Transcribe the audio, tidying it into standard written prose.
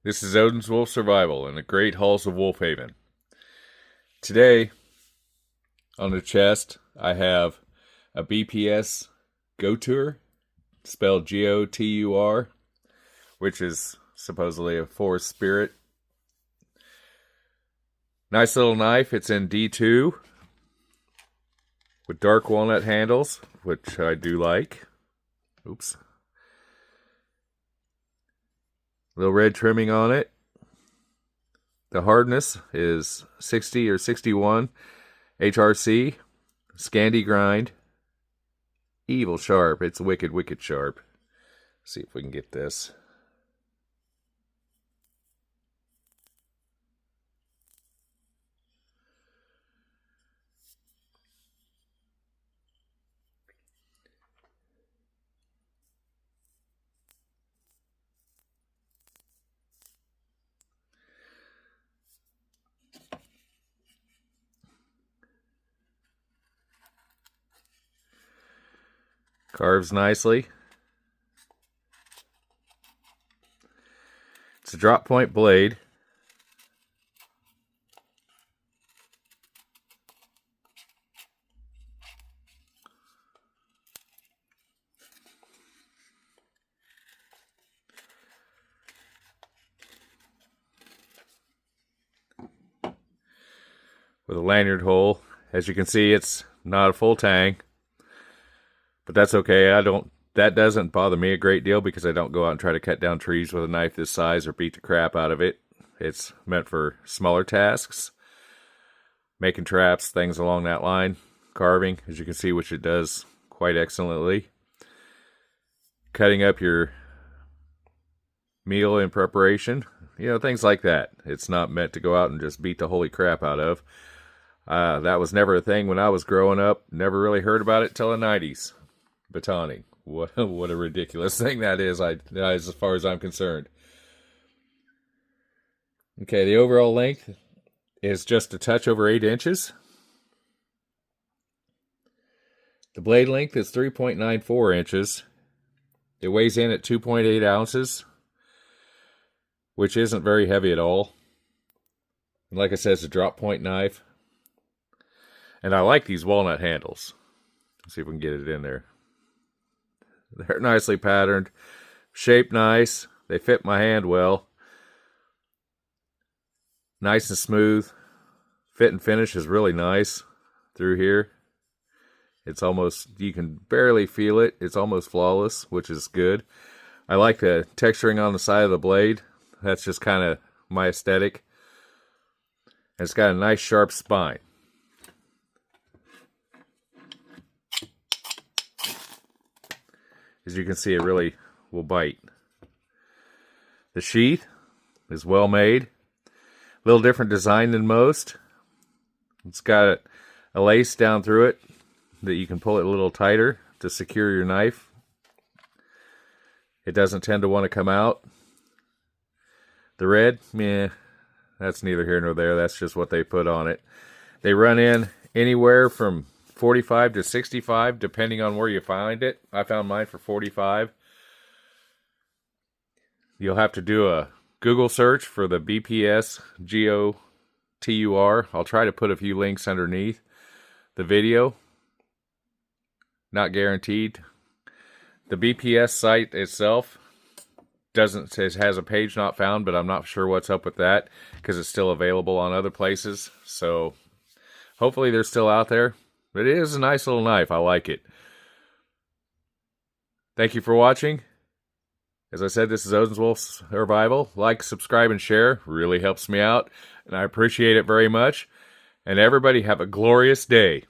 This is Odin's Wolf Survival in the Great Halls of Wolfhaven. Today, on the chest, I have a BPS Gotur, spelled G-O-T-U-R, which is supposedly a forest spirit. Nice little knife. It's in D2 with dark walnut handles, which I do like. Oops. Little red trimming on it. The hardness is 60 or 61 HRC. Scandi grind. Evil sharp. It's wicked, wicked sharp. Let's see if we can get this. Carves nicely. It's a drop point blade. With a lanyard hole. As you can see, it's not a full tang. But that's okay. That doesn't bother me a great deal because I don't go out and try to cut down trees with a knife this size or beat the crap out of it. It's meant for smaller tasks. Making traps, things along that line. Carving, as you can see, which it does quite excellently. Cutting up your meal in preparation. You know, things like that. It's not meant to go out and just beat the holy crap out of. That was never a thing when I was growing up. Never really heard about it till the 90s. Batoning. What a ridiculous thing that is, as far as I'm concerned. Okay, the overall length is just a touch over 8 inches. The blade length is 3.94 inches. It weighs in at 2.8 ounces, which isn't very heavy at all. And like I said, it's a drop point knife. And I like these walnut handles. Let's see if we can get it in there. They're nicely patterned, shaped nice. They fit my hand well. Nice and smooth. Fit and finish is really nice through here. It's almost, you can barely feel it. It's almost flawless, which is good. I like the texturing on the side of the blade. That's just kind of my aesthetic. And it's got a nice sharp spine. As you can see, it really will bite. The sheath is well made. A little different design than most. It's got a lace down through it that you can pull it a little tighter to secure your knife. It doesn't tend to want to come out. The red, meh, that's neither here nor there. That's just what they put on it. They run in anywhere from 45 to 65, depending on where you find it. I found mine for 45. You'll have to do a Google search for the BPS Gotur. I'll try to put a few links underneath the video. Not guaranteed. The BPS site itself has a page not found, but I'm not sure what's up with that because it's still available on other places. So hopefully they're still out there. But it is a nice little knife. I like it. Thank you for watching. As I said, this is Odin's Wolf Survival. Like, subscribe, and share. Really helps me out. And I appreciate it very much. And everybody have a glorious day.